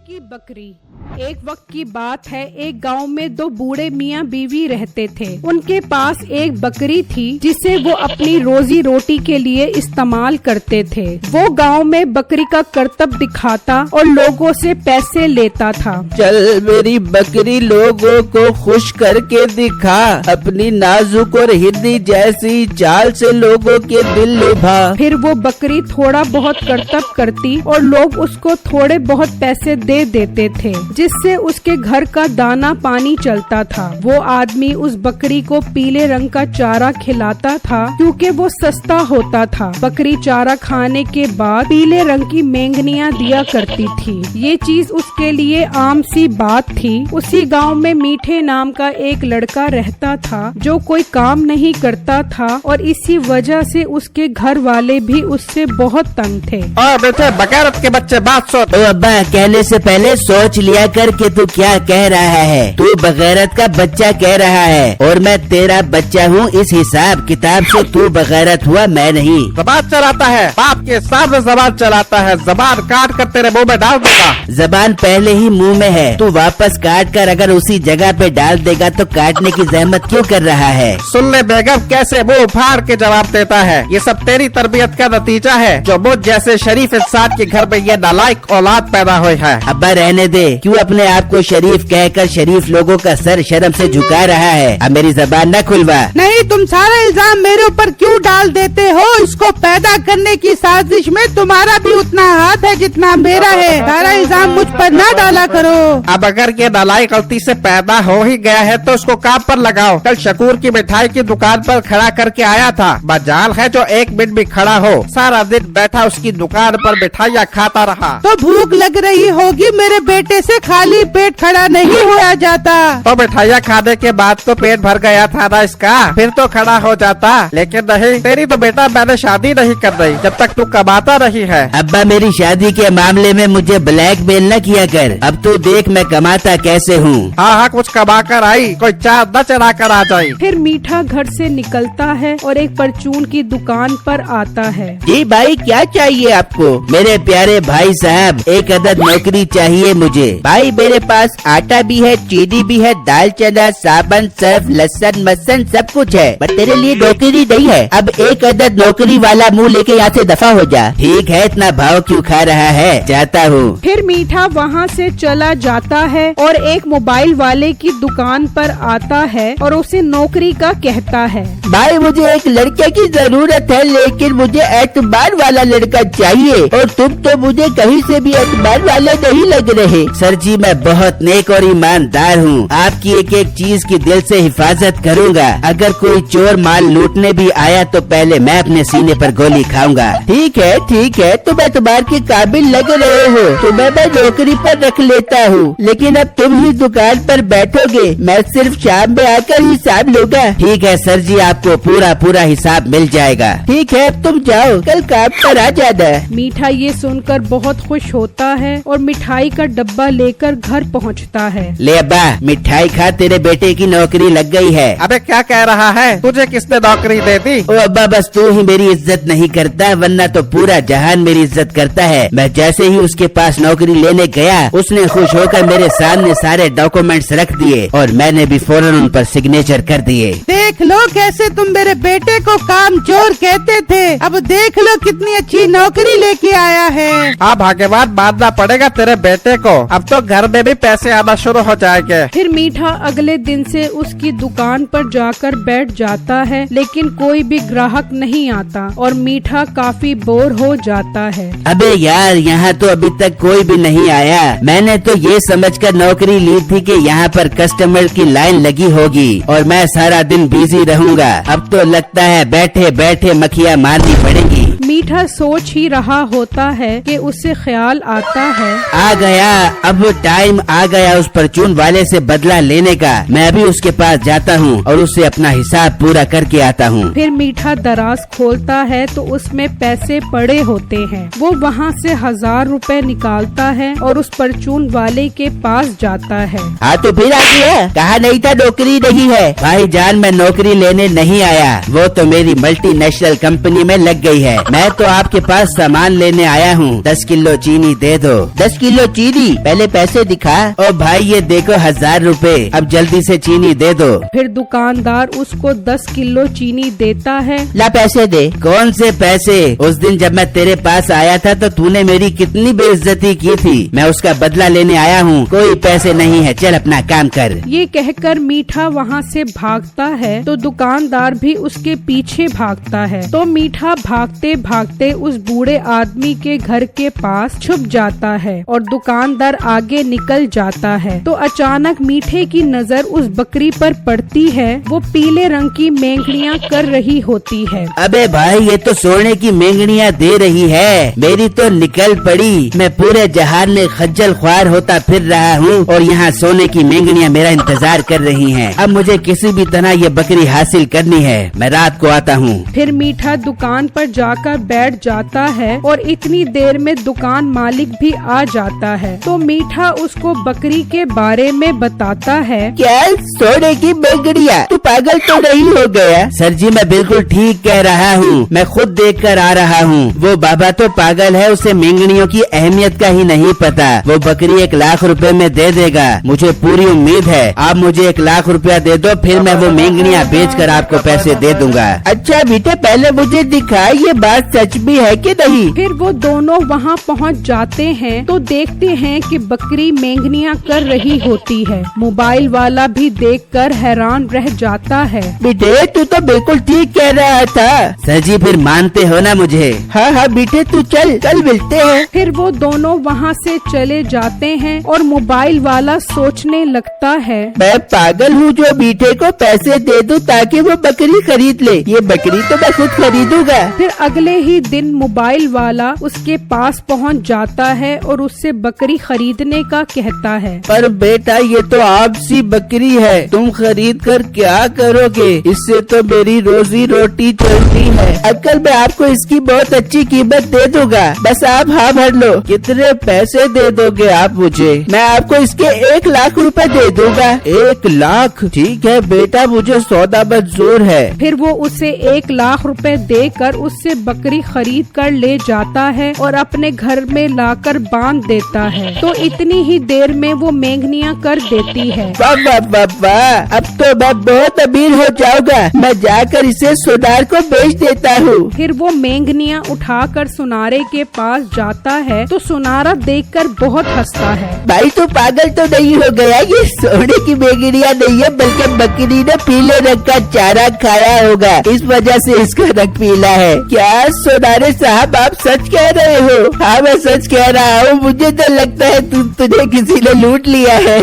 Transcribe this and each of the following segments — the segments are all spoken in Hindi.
की बकरी। एक वक्त की बात है, एक गांव में दो बूढ़े मियां बीवी रहते थे। उनके पास एक बकरी थी जिसे वो अपनी रोजी रोटी के लिए इस्तेमाल करते थे। वो गांव में बकरी का करतब दिखाता और लोगों से पैसे लेता था। चल मेरी बकरी लोगों को खुश करके दिखा, अपनी नाजुक और हिरनी जैसी चाल से लोगों के दिल लुभा। फिर वो बकरी थोड़ा बहुत करतब करती और लोग उसको थोड़े बहुत पैसे दे देते थे, जिससे उसके घर का दाना पानी चलता था। वो आदमी उस बकरी को पीले रंग का चारा खिलाता था क्योंकि वो सस्ता होता था। बकरी चारा खाने के बाद पीले रंग की मेंगनियां दिया करती थी। ये चीज उसके लिए आम सी बात थी। उसी गांव में मीठे नाम का एक लड़का रहता था जो कोई काम नहीं करता था और इसी वजह से उसके घर वाले भी उससे बहुत तंग थे। और बेटे बगैरत के बच्चे बात सुन। ओ अब्बा, कहने से पहले सोच लिया कर कि तू क्या कह रहा है। तू बगैरत का बच्चा कह रहा है और मैं तेरा बच्चा हूँ। इस हिसाब किताब से तू बगैरत हुआ, मैं नहीं। जबान चलाता है, बाप के सामने जबान चलाता है। जबान काट कर तेरे मुंह में डाल दूंगा। जबान पहले ही मुंह में है, तू वापस काट कर अगर उसी जगह पे डाल देगा तो काटने की जहमत क्यों कर रहा है। सुन ले बेगम कैसे मुंह फाड़ के जवाब देता है। ये सब तेरी तरबियत का नतीजा है जो मुझ जैसे शरीफ इंसान के घर में ये नालायक औलाद पैदा हुई है। अब्बा रहने दे, क्यों अपने आप को शरीफ कहकर शरीफ लोगों का सर शर्म से झुका रहा है। अब मेरी जबान न खुलवा। नहीं, तुम सारा इल्जाम मेरे ऊपर क्यों डाल देते हो। इसको पैदा करने की साजिश में तुम्हारा भी उतना हाथ है जितना मेरा है। सारा इल्जाम मुझ पर न डाला करो। अब अगर ये नालायक गलती से पैदा हो ही गया है तो उसको काम पर लगाओ। कल शकूर की मिठाई की दुकान पर खड़ा करके आया था। मजाल है जो एक मिनट भी खड़ा हो। सारा दिन बैठा उसकी दुकान पर मिठाइयाँ खाता रहा। तो भूख लग रही होगी, मेरे बेटे से खाली पेट खड़ा नहीं होया जाता। तो मिठाइयाँ खाने के बाद तो पेट भर गया था ना इसका, फिर तो खड़ा हो जाता। लेकिन नहीं, तेरी तो बेटा मैंने शादी नहीं कर रही जब तक तू कमाता रही है। अब्बा मेरी शादी के मामले में मुझे ब्लैकमेल न किया कर। अब तो देख मैं कमाता कैसे हूँ। हाँ हाँ, कुछ कमा कर आई, कोई चाँद न चढ़ा कर आ जाए। फिर मीठा घर से निकलता है और एक परचून की दुकान पर आता है। जी भाई, क्या चाहिए आपको। मेरे प्यारे भाई साहब, एक अदद नौकरी चाहिए मुझे। भाई मेरे पास आटा भी है, चीनी भी है, दाल चना, साबुन, सर्फ, लहसुन, मसन सब कुछ है, पर तेरे लिए नौकरी नहीं है। अब एक अदद नौकरी वाला मुंह लेके यहाँ से दफा हो जा। ठीक है, इतना भाव क्यों खा रहा है, जाता हूँ। फिर मीठा वहाँ से चला जाता है और एक मोबाइल वाले की दुकान पर आता है और उसे नौकरी का कहता है। भाई मुझे एक लड़के की जरूरत है, लेकिन मुझे एतबार वाला लड़का चाहिए और तुम तो मुझे कहीं से भी एतबार वाले नहीं लग रहे। सर जी, मैं बहुत नेक और ईमानदार हूँ। आपकी एक एक चीज की दिल से हिफाजत करूँगा। अगर कोई चोर माल लूटने भी आया तो पहले मैं अपने सीने पर गोली खाऊंगा। ठीक है, तुम एतबार के काबिल लग रहे हो, तुम्हें मैं नौकरी पर रख लेता हूँ। लेकिन अब तुम ही दुकान पर बैठोगे, मैं सिर्फ शाम में आकर हिसाब लूंगा। ठीक है सर जी, आपको पूरा हिसाब मिल जाएगा। ठीक है, अब तुम जाओ, कल काम पर आ जाना। मीठा ये सुनकर बहुत खुश होता है और मिठाई का डब्बा लेकर घर पहुंचता है। ले अब्बा, मिठाई खा, तेरे बेटे की नौकरी लग गई है। अबे क्या कह रहा है, तुझे किसने नौकरी दे दी। ओ अब्बा, बस तू ही मेरी इज्जत नहीं करता, वरना तो पूरा जहान मेरी इज्जत करता है। मैं जैसे ही उसके पास नौकरी लेने गया, उसने खुश होकर मेरे सामने सारे डॉक्यूमेंट्स रख दिए और मैंने भी फौरन उन पर सिग्नेचर कर दिए। देख लो कैसे तुम मेरे बेटे को काम चोर कहते थे, अब देख लो कितनी अच्छी नौकरी लेके आया है। हाँ, भाग्यवान मानना पड़ेगा तेरे बेटे को। अब तो घर में भी पैसे आना शुरू हो जाएंगे। फिर मीठा अगले दिन से उसकी दुकान पर जाकर बैठ जाता है, लेकिन कोई भी ग्राहक नहीं आता और मीठा काफी बोर हो जाता है। अबे यार, यहाँ तो अभी तक कोई भी नहीं आया। मैंने तो ये समझकर नौकरी ली थी कि यहाँ पर कस्टमर की लाइन लगी होगी और मैं सारा दिन बिजी रहूँगा। अब तो लगता है बैठे बैठे मक्खियाँ मारनी पड़ेगी। मीठा सोच ही रहा होता है कि उसे ख्याल आता है, आ गया, अब टाइम आ गया उस परचून वाले से बदला लेने का। मैं अभी उसके पास जाता हूँ और उससे अपना हिसाब पूरा करके आता हूँ। फिर मीठा दराज खोलता है तो उसमें पैसे पड़े होते हैं। वो वहाँ से 1000 रुपए निकालता है और उस परचून वाले के पास जाता है। हाँ तो फिर आ गया, कहा नहीं था नौकरी नहीं है। भाई जान, मैं नौकरी लेने नहीं आया, वो तो मेरी मल्टीनेशनल कंपनी में लग गई है। मैं तो आपके पास सामान लेने आया हूँ। 10 किलो चीनी दे दो। 10 किलो चीनी? पहले पैसे दिखा। ओ भाई ये देखो 1000 रुपए, अब जल्दी से चीनी दे दो। फिर दुकानदार उसको 10 किलो चीनी देता है। ला पैसे दे। कौन से पैसे? उस दिन जब मैं तेरे पास आया था तो तूने मेरी कितनी बेइज्जती की थी, मैं उसका बदला लेने आया हूँ। कोई पैसे नहीं है, चल अपना काम कर। ये कहकर मीठा वहाँ से भागता है तो दुकानदार भी उसके पीछे भागता है। तो मीठा भागते भागते उस बूढ़े आदमी के घर के पास छुप जाता है और दुकानदार आगे निकल जाता है। तो अचानक मीठे की नजर उस बकरी पर पड़ती है। वो पीले रंग की मेंगड़ियाँ कर रही होती है। अबे भाई ये तो सोने की मेंगड़ियाँ दे रही है, मेरी तो निकल पड़ी। मैं पूरे जहान में खज्जल ख्वार होता फिर रहा हूँ और यहाँ सोने की मेंगड़ियाँ मेरा इंतजार कर रही हैं। अब मुझे किसी भी तरह ये बकरी हासिल करनी है। मैं रात को आता हूँ। फिर मीठा दुकान पर जाकर बैठ जाता है और इतनी देर में दुकान मालिक भी आ जाता है। तो मीठा उसको बकरी के बारे में बताता है। क्या सोने की मेंगड़ियाँ? तू पागल तो नहीं हो गया? सर जी मैं बिल्कुल ठीक कह रहा हूँ, मैं खुद देख कर आ रहा हूँ। वो बाबा तो पागल है, उसे मेंगड़ियों की अहमियत का ही नहीं पता। वो बकरी 1 लाख रुपए में दे देगा, मुझे पूरी उम्मीद है। आप मुझे 1 लाख रुपया दे दो, फिर मैं वो मेंगड़ियाँ बेचकर आपको पैसे दे दूंगा। अच्छा बेटे पहले मुझे दिखा ये बात सच भी है कि नहीं? फिर वो दोनों वहाँ पहुँच जाते हैं तो देखते हैं कि बकरी मेंगनियाँ कर रही होती है। मोबाइल वाला भी देखकर हैरान रह जाता है। बेटे तू तो बिल्कुल ठीक कह रहा था। सर जी फिर मानते हो ना मुझे? हाँ हाँ बेटे तू चल, कल मिलते हैं। फिर वो दोनों वहाँ से चले जाते हैं और मोबाइल वाला सोचने लगता है, मैं पागल हूँ जो मीठे को पैसे दे दूं ताकि वो बकरी खरीद ले। ये बकरी तो मैं खुद खरीदूंगा। फिर अगले ही दिन मोबाइल वाला उसके पास पहुँच जाता है और उससे बकरी खरीदने का कहता है। पर बेटा ये तो आपसी बकरी है, तुम खरीद कर क्या करोगे? इससे तो मेरी रोजी रोटी चलती है। अंकल मैं आपको इसकी बहुत अच्छी कीमत दे दूंगा, बस आप हाँ भर लो। कितने पैसे दे दोगे आप मुझे? मैं आपको इसके 1 लाख रुपए दे दूंगा। 1 लाख? ठीक है बेटा मुझे सौदा मंजूर है। फिर वो उसे 1 लाख रुपए देकर उससे बकरी खरीद कर ले जाता है और अपने घर में लाकर बांध देता है। तो इतनी ही देर में वो मेंगनियाँ कर देती है। वाह वाह वाह वाह, अब तो मैं बहुत अमीर हो जाऊंगा। मैं जाकर इसे सुनार को बेच देता हूँ। फिर वो मेंगनियाँ उठाकर सुनारे के पास जाता है तो सुनारा देखकर बहुत हंसता है। भाई तू पागल तो नहीं हो गया? ये सोने की मेंगनियाँ नहीं है बल्कि बकरी ने पीले रंग का चारा खाया होगा, इस वजह से इसका रंग पीला है। क्या सोनारे साहब आप सच कह रहे हो? हाँ मैं सच कह रहा हूँ, मुझे तो लगता है तुझे किसी ने लूट लिया है।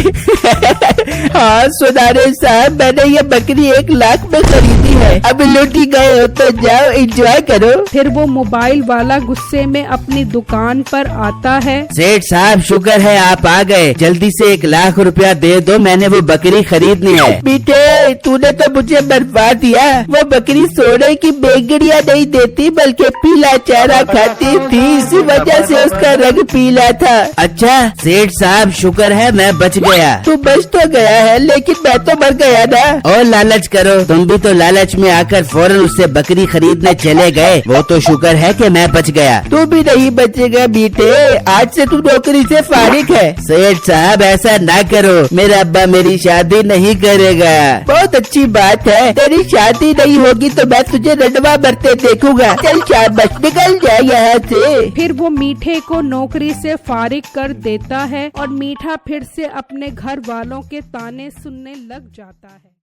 हाँ सोनारे साहब मैंने ये बकरी 1 लाख में खरीदी है, अब लूट ही गए हो तो जाओ एंजॉय करो। फिर वो मोबाइल वाला गुस्से में अपनी दुकान पर आता है। सेठ साहब शुक्र है आप आ गए, जल्दी से 1 लाख रुपया दे दो, मैंने वो बकरी खरीदनी है। बेटे तूने तो मुझे बर्फा दिया, वो बकरी सोने की मेंगड़ियाँ नहीं देती बल्कि पीला चारा खाती थी, इसी वजह से उसका रंग पीला था। अच्छा सेठ साहब शुक्र है मैं बच गया। तू बच तो गया है लेकिन मैं तो मर गया ना। और लालच करो, तुम भी तो लालच में आकर फौरन उससे बकरी खरीदने चले गए, वो तो शुक्र है कि मैं बच गया। तू भी नहीं बचेगा बेटे, आज से तू नौकरी से फारिग है। सेठ साहब ऐसा ना करो, मेरा अब्बा मेरी शादी नहीं करेगा। बहुत अच्छी बात है, तेरी शादी नहीं होगी तो मैं तुझे रंडवा भरते देखूंगा। चल शाबाश निकल जा यहाँ से। फिर वो मीठे को नौकरी से फारिग कर देता है और मीठा फिर से अपने घर वालों के ताने सुनने लग जाता है।